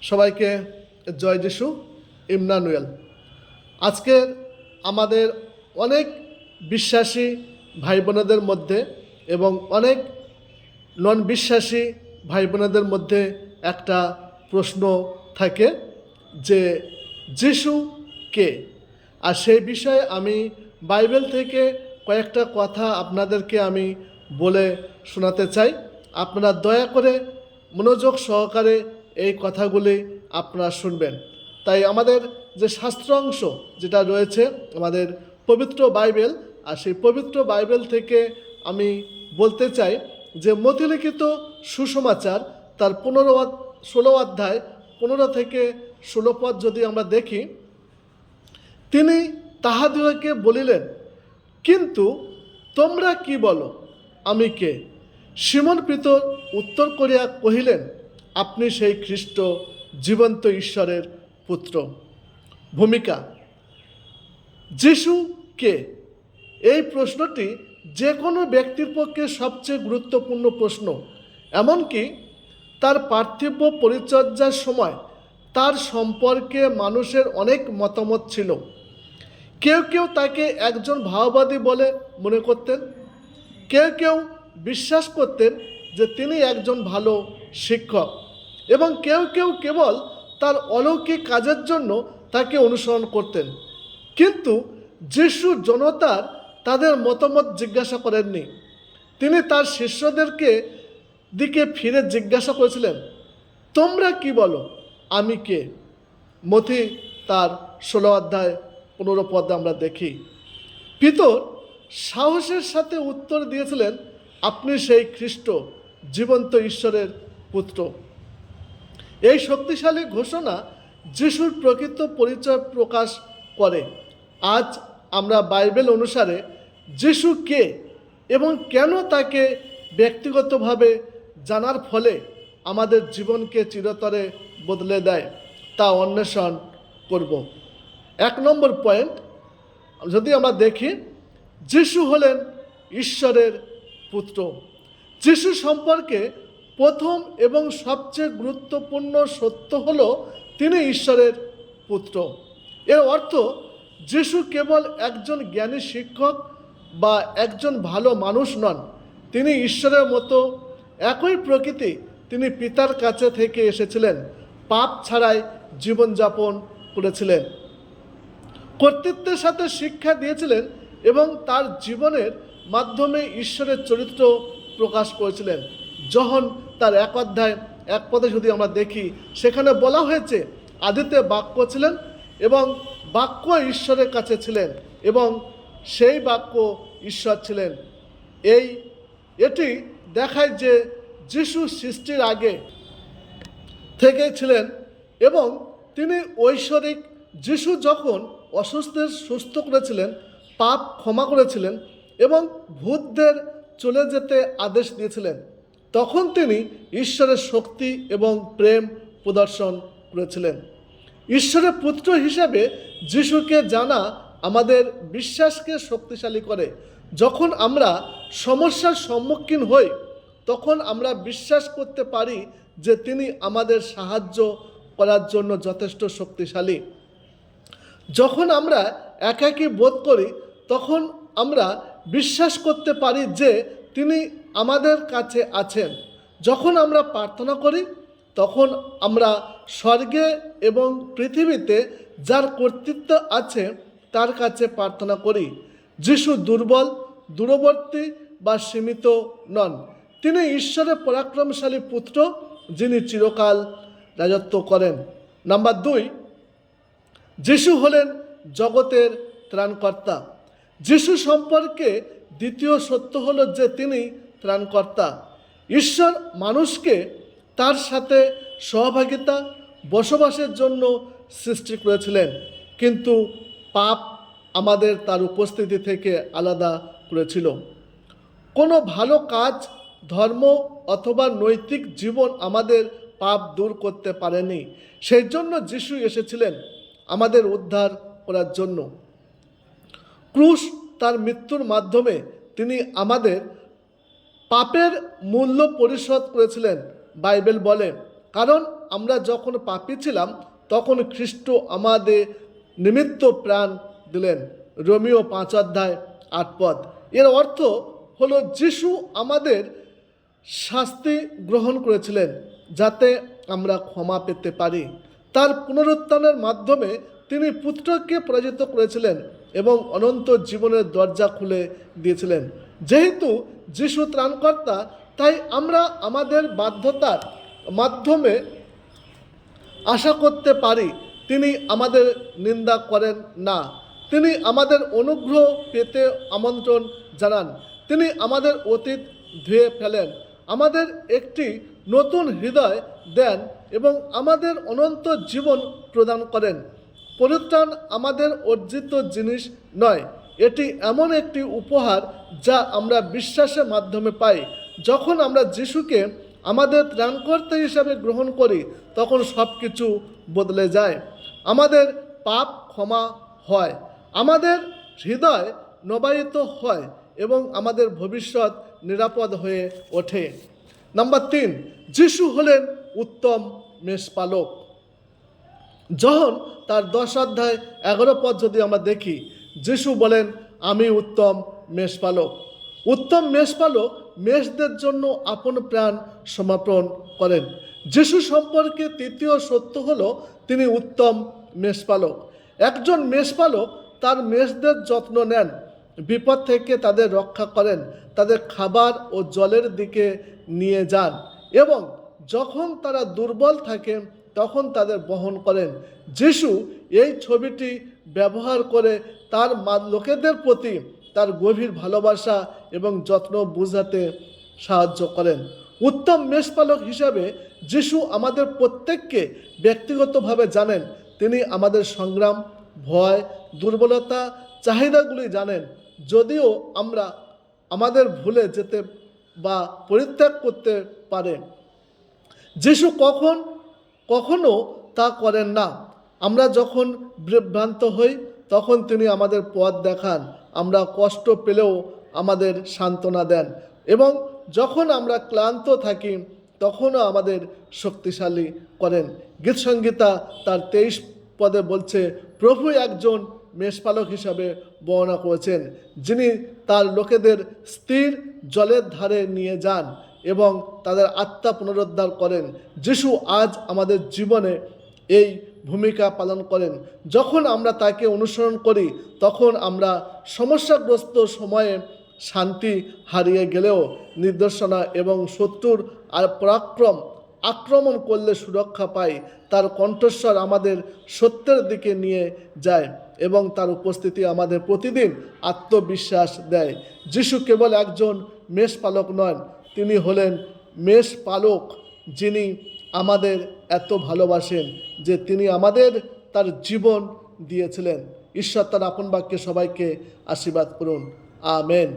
সবাইকে জয় যিশু ইম্মানুয়েল। আজকের আমাদের অনেক বিশ্বাসী ভাই বোনেদের মধ্যে এবং অনেক নন বিশ্বাসী ভাই বোনেদের মধ্যে একটা প্রশ্ন থাকে যে যিশু কে। আর সেই বিষয়ে আমি বাইবেল থেকে কয়েকটা কথা আপনাদেরকে আমি বলে শোনাতে চাই। আপনারা দয়া করে মনোযোগ সহকারে এই কথাগুলি আপনারা শুনবেন। তাই আমাদের যে শাস্ত্রাংশ যেটা রয়েছে আমাদের পবিত্র বাইবেল, আর সেই পবিত্র বাইবেল থেকে আমি বলতে চাই যে মতিলিখিত সুসমাচার তার 16 অধ্যায় 15 থেকে 16 পদ যদি আমরা দেখি, তিনি তাহাদিগকে বলিলেন, কিন্তু তোমরা কি বলো, আমি কে? সিমন পিতর উত্তর করিয়া কহিলেন, আপনি সেই খ্রিস্ট, জীবন্ত ঈশ্বরের পুত্র। ভূমিকা: যিশু কে? এই প্রশ্নটি যে কোনো ব্যক্তির পক্ষে সবচেয়ে গুরুত্বপূর্ণ প্রশ্ন। এমনকি তার পার্থিব পরিচর্যার সময় তার সম্পর্কে মানুষের অনেক মতামত ছিল। কেউ কেউ তাকে একজন ভাববাদী বলে মনে করতেন, কেউ কেউ বিশ্বাস করতেন যে তিনি একজন ভালো শিক্ষক, এবং কেউ কেউ কেবল তার অলৌকিক কাজের জন্য তাকে অনুসরণ করতেন। কিন্তু যিশু জনতার তাদের মতামত জিজ্ঞাসা করেননি। তিনি তার শিষ্যদেরকে দিকে ফিরে জিজ্ঞাসা করেছিলেন, তোমরা কি বলো, আমি কে? মথি তার 16 অধ্যায় 15 পদে আমরা দেখি। পিতর সাহসের সাথে উত্তর দিয়েছিলেন, আপনি সেই খ্রিস্ট, জীবন্ত ঈশ্বরের পুত্র। এই শক্তিশালী ঘোষণা যিশুর প্রকৃত পরিচয় প্রকাশ করে। আজ আমরা বাইবেল অনুসারে যিশু কে এবং কেন তাকে ব্যক্তিগতভাবে জানার ফলে আমাদের জীবনকে চিরতরে বদলে দেয় তা অন্বেষণ করব। 1 নম্বর পয়েন্ট, যদি আমরা দেখি, যিশু হলেন ঈশ্বরের পুত্র। যিশু সম্পর্কে প্রথম এবং সবচেয়ে গুরুত্বপূর্ণ সত্য হল তিনি ঈশ্বরের পুত্র। এর অর্থ যিশু কেবল একজন জ্ঞানী শিক্ষক বা একজন ভালো মানুষ নন, তিনি ঈশ্বরের মতো একই প্রকৃতি। তিনি পিতার কাছে থেকে এসেছিলেন, পাপ ছাড়াই জীবনযাপন করেছিলেন, কর্তৃত্বের সাথে শিক্ষা দিয়েছিলেন এবং তার জীবনের মাধ্যমে ঈশ্বরের চরিত্র প্রকাশ করেছিলেন। যোহন তার 1 অধ্যায় 1 পদে যদি আমরা দেখি, সেখানে বলা হয়েছে, আদিতে বাক্য ছিলেন এবং বাক্য ঈশ্বরের কাছে ছিলেন এবং সেই বাক্য ঈশ্বর ছিলেন। এটি দেখায় যে যিশু সৃষ্টির আগে থেকেই ছিলেন এবং তিনি ঐশ্বরিক। যিশু যখন অসুস্থদের সুস্থ করেছিলেন, পাপ ক্ষমা করেছিলেন এবং ভূতদের চলে যেতে আদেশ দিয়েছিলেন, তখন তিনি ঈশ্বরের শক্তি এবং প্রেম প্রদর্শন করেছিলেন। ঈশ্বরের পুত্র হিসাবে যিশুকে জানা আমাদের বিশ্বাসকে শক্তিশালী করে। যখন আমরা সমস্যার সম্মুখীন হই, তখন আমরা বিশ্বাস করতে পারি যে তিনি আমাদের সাহায্য করার জন্য যথেষ্ট শক্তিশালী। যখন আমরা একাকী বোধ করি, তখন আমরা বিশ্বাস করতে পারি যে তিনি আমাদের কাছে আছেন। যখন আমরা প্রার্থনা করি, তখন আমরা স্বর্গে এবং পৃথিবীতে যার কর্তৃত্ব আছে তার কাছে প্রার্থনা করি। যিশু দুর্বল, দূরবর্তী বা সীমিত নন। তিনি ঈশ্বরের পরাক্রমশালী পুত্র, যিনি চিরকাল রাজত্ব করেন। নাম্বার 2, যিশু হলেন জগতের ত্রাণকর্তা। যিশু সম্পর্কে দ্বিতীয় সত্য হলো যে তিনি ত্রাণকর্তা। ঈশ্বর মানুষকে তার সাথে সহভাগিতা বসবাসের জন্য সৃষ্টি করেছিলেন, কিন্তু পাপ আমাদের তার উপস্থিতি থেকে আলাদা করেছিল। কোনো ভালো কাজ, ধর্ম অথবা নৈতিক জীবন আমাদের পাপ দূর করতে পারেনি। সেই জন্য যিশু এসেছিলেন আমাদের উদ্ধার করার জন্য। ক্রুশ তার মৃত্যুর মাধ্যমে তিনি আমাদের পাপের মূল্য পরিশোধ করেছিলেন, বাইবেল বলে, কারণ আমরা যখন পাপী ছিলাম তখন খ্রিস্ট আমাদের নিমিত্ত প্রাণ দিলেন। রোমিও 5:8। এর অর্থ হলো যিশু আমাদের শাস্তি গ্রহণ করেছিলেন যাতে আমরা ক্ষমা পেতে পারি। তার পুনরুত্থানের মাধ্যমে তিনি পুত্রকে পরাজিত করেছিলেন এবং অনন্ত জীবনের দরজা খুলে দিয়েছিলেন। যেহেতু যিশু ত্রাণকর্তা, তাই আমরা আমাদের বাধ্যতার মাধ্যমে আশা করতে পারি তিনি আমাদের নিন্দা করেন না। তিনি আমাদের অনুগ্রহ পেতে আমন্ত্রণ জানান। তিনি আমাদের অতীত ধুয়ে ফেলেন, আমাদের একটি নতুন হৃদয় দেন এবং আমাদের অনন্ত জীবন প্রদান করেন। পরিত্রাণ আমাদের অর্জিত জিনিস নয়, এটি এমন একটি উপহার যা আমরা বিশ্বাসের মাধ্যমে পাই। যখন আমরা যিশুকে আমাদের ত্রাণকর্তা হিসাবে গ্রহণ করি তখন সব কিছু বদলে যায়। আমাদের পাপ ক্ষমা হয়, আমাদের হৃদয় নবায়িত হয় এবং আমাদের ভবিষ্যৎ নিরাপদ হয়ে ওঠে। নাম্বার 3, যিশু হলেন উত্তম মেষপালক। যখন তার 10:11 যদি আমরা দেখি, যিশু বলেন, আমি উত্তম মেষপালক। উত্তম মেষপালক মেষদের জন্য আপন প্রাণ সমর্পণ করেন। যিশু সম্পর্কে তৃতীয় সত্য হলো তিনি উত্তম মেষপালক। একজন মেষপালক তার মেষদের যত্ন নেন, বিপদ থেকে তাদের রক্ষা করেন, তাদের খাবার ও জলের দিকে নিয়ে যান এবং যখন তারা দুর্বল থাকে তখন তাদের বহন করেন। যিশু এই ছবিটি ব্যবহার করে তার লোকেদের প্রতি তার গভীর ভালোবাসা এবং যত্ন বোঝাতে সাহায্য করেন। উত্তম মেষপালক হিসাবে যিশু আমাদের প্রত্যেককে ব্যক্তিগতভাবে জানেন। তিনি আমাদের সংগ্রাম, ভয়, দুর্বলতা, চাহিদাগুলি জানেন। যদিও আমরা আমাদের ভুলে যেতে বা পরিত্যাগ করতে পারে, যিশু কখনো তা করেন না। আমরা যখন বিভ্রান্ত হই তখন তিনি আমাদের পথ দেখান। আমরা কষ্ট পেলেও আমাদের সান্ত্বনা দেন এবং যখন আমরা ক্লান্ত থাকি তখনও আমাদের শক্তিশালী করেন। গীতসংহিতা তার 23 বলছে, প্রভু একজন মেষপালক হিসাবে বর্ণনা করেছেন যিনি তার লোকেদের স্থির জলের ধারে নিয়ে যান এবং তাদের আত্মা পুনরুদ্ধার করেন। যিশু আজ আমাদের জীবনে এই ভূমিকা পালন করেন। যখন আমরা তাকে অনুসরণ করি তখন আমরা সমস্যাগ্রস্ত সময়ে শান্তি হারিয়ে গেলেও নির্দেশনা এবং শত্রুর আক্রমণ করলে সুরক্ষা পাই। তার কণ্ঠস্বর আমাদের সত্যের দিকে নিয়ে যায় এবং তার উপস্থিতি আমাদের প্রতিদিন আত্মবিশ্বাস দেয়। যিশু কেবল একজন মেষপালক নন, তিনি হলেন মেষপালক যিনি আমাদের এত ভালোবাসেন যে তিনি আমাদের তার জীবন দিয়েছিলেন। ঈশ্বর তার আপন বাক্যে সবাইকে আশীর্বাদ করুন। আমেন।